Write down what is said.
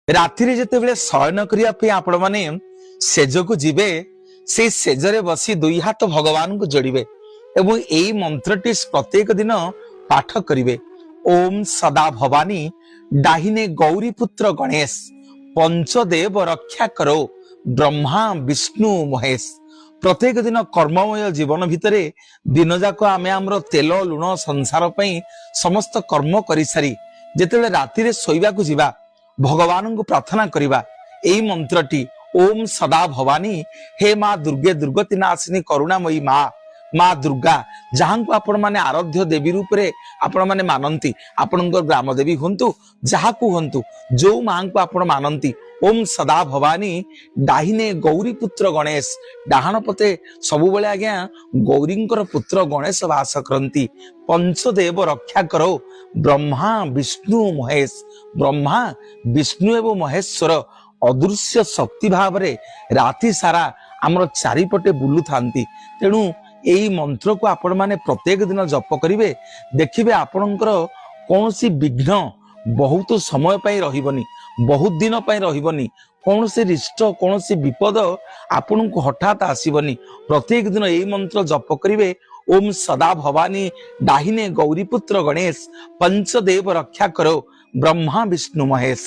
ରାତିରେ ଯେତେବେଳେ ଶୟନ କରିବା ପାଇଁ ଆପଣ ମାନେ ସେଜକୁ ଯିବେ, ସେଇ ସେଜରେ ବସି ଦୁଇ ହାତ ଭଗବାନଙ୍କୁ ଯୋଡ଼ିବେ ଏବଂ ଏଇ ମନ୍ତ୍ରଟି ପ୍ରତ୍ୟେକ ଦିନ ପାଠ କରିବେ। ଓମ୍ ସଦା ଭବାନୀ ଡାହିନେ ଗୌରୀ ପୁତ୍ର ଗଣେଶ ପଞ୍ଚଦେବ ରକ୍ଷା କରୋ ବ୍ରହ୍ମା ବିଷ୍ଣୁ ମହେଶ। ପ୍ରତ୍ୟେକ ଦିନ କର୍ମମୟ ଜୀବନ ଭିତରେ ଦିନ ଯାକ ଆମେ ଆମର ତେଲ ଲୁଣ ସଂସାର ପାଇଁ ସମସ୍ତ କର୍ମ କରିସାରି ଯେତେବେଳେ ରାତିରେ ଶୋଇବାକୁ ଯିବା, ଭଗବାନଙ୍କୁ ପ୍ରାର୍ଥନା କରିବା ଏଇ ମନ୍ତ୍ରଟି ଓମ୍ ସଦା ଭବାନୀ, ହେ ମା ଦୁର୍ଗେ ଦୁର୍ଗତି ନାଶିନୀ କରୁଣାମୟୀ ମା ଦୁର୍ଗା, ଯାହାଙ୍କୁ ଆପଣ ମାନେ ଆରାଧ୍ୟ ଦେବୀ ରୂପରେ ଆପଣ ମାନେ ମାନନ୍ତି, ଆପଣଙ୍କ ଗ୍ରାମ ଦେବୀ ହୁଅନ୍ତୁ ଯାହାକୁ ହୁଅନ୍ତୁ, ଯୋଉ ମାଙ୍କୁ ଆପଣ ମାନନ୍ତି, ଓମ୍ ସଦା ଭବାନୀ ଡାହିନେ ଗୌରୀ ପୁତ୍ର ଗଣେଶ, ଡାହାଣ ପଟେ ସବୁବେଳେ ଆଜ୍ଞା ଗୌରୀଙ୍କର ପୁତ୍ର ଗଣେଶ ବାସ କରନ୍ତି। ପଞ୍ଚଦେବ ରକ୍ଷା କର ବ୍ରହ୍ମା ବିଷ୍ଣୁ ମହେଶ, ବ୍ରହ୍ମା ବିଷ୍ଣୁ ଏବଂ ମହେଶ୍ୱର ଅଦୃଶ୍ୟ ଶକ୍ତି ଭାବରେ ରାତି ସାରା ଆମର ଚାରିପଟେ ବୁଲୁଥାନ୍ତି। ତେଣୁ ଏଇ ମନ୍ତ୍ରକୁ ଆପଣ ମାନେ ପ୍ରତ୍ୟେକ ଦିନ ଜପ କରିବେ, ଦେଖିବେ ଆପଣଙ୍କର କୌଣସି ବିଘ୍ନ ବହୁତ ସମୟ ପାଇଁ ରହିବନି, ବହୁତ ଦିନ ପାଇଁ ରହିବନି, କୌଣସି ରିଷ୍ଟ କୌଣସି ବିପଦ ଆପଣଙ୍କୁ ହଠାତ୍ ଆସିବନି। ପ୍ରତ୍ୟେକ ଦିନ ଏଇ ମନ୍ତ୍ର ଜପ କରିବେ। ଓମ୍ ସଦା ଭବାନୀ ଡାହିନେ ଗୌରୀ ପୁତ୍ର ଗଣେଶ ପଞ୍ଚଦେବ ରକ୍ଷା କର ବ୍ରହ୍ମା ବିଷ୍ଣୁ ମହେଶ।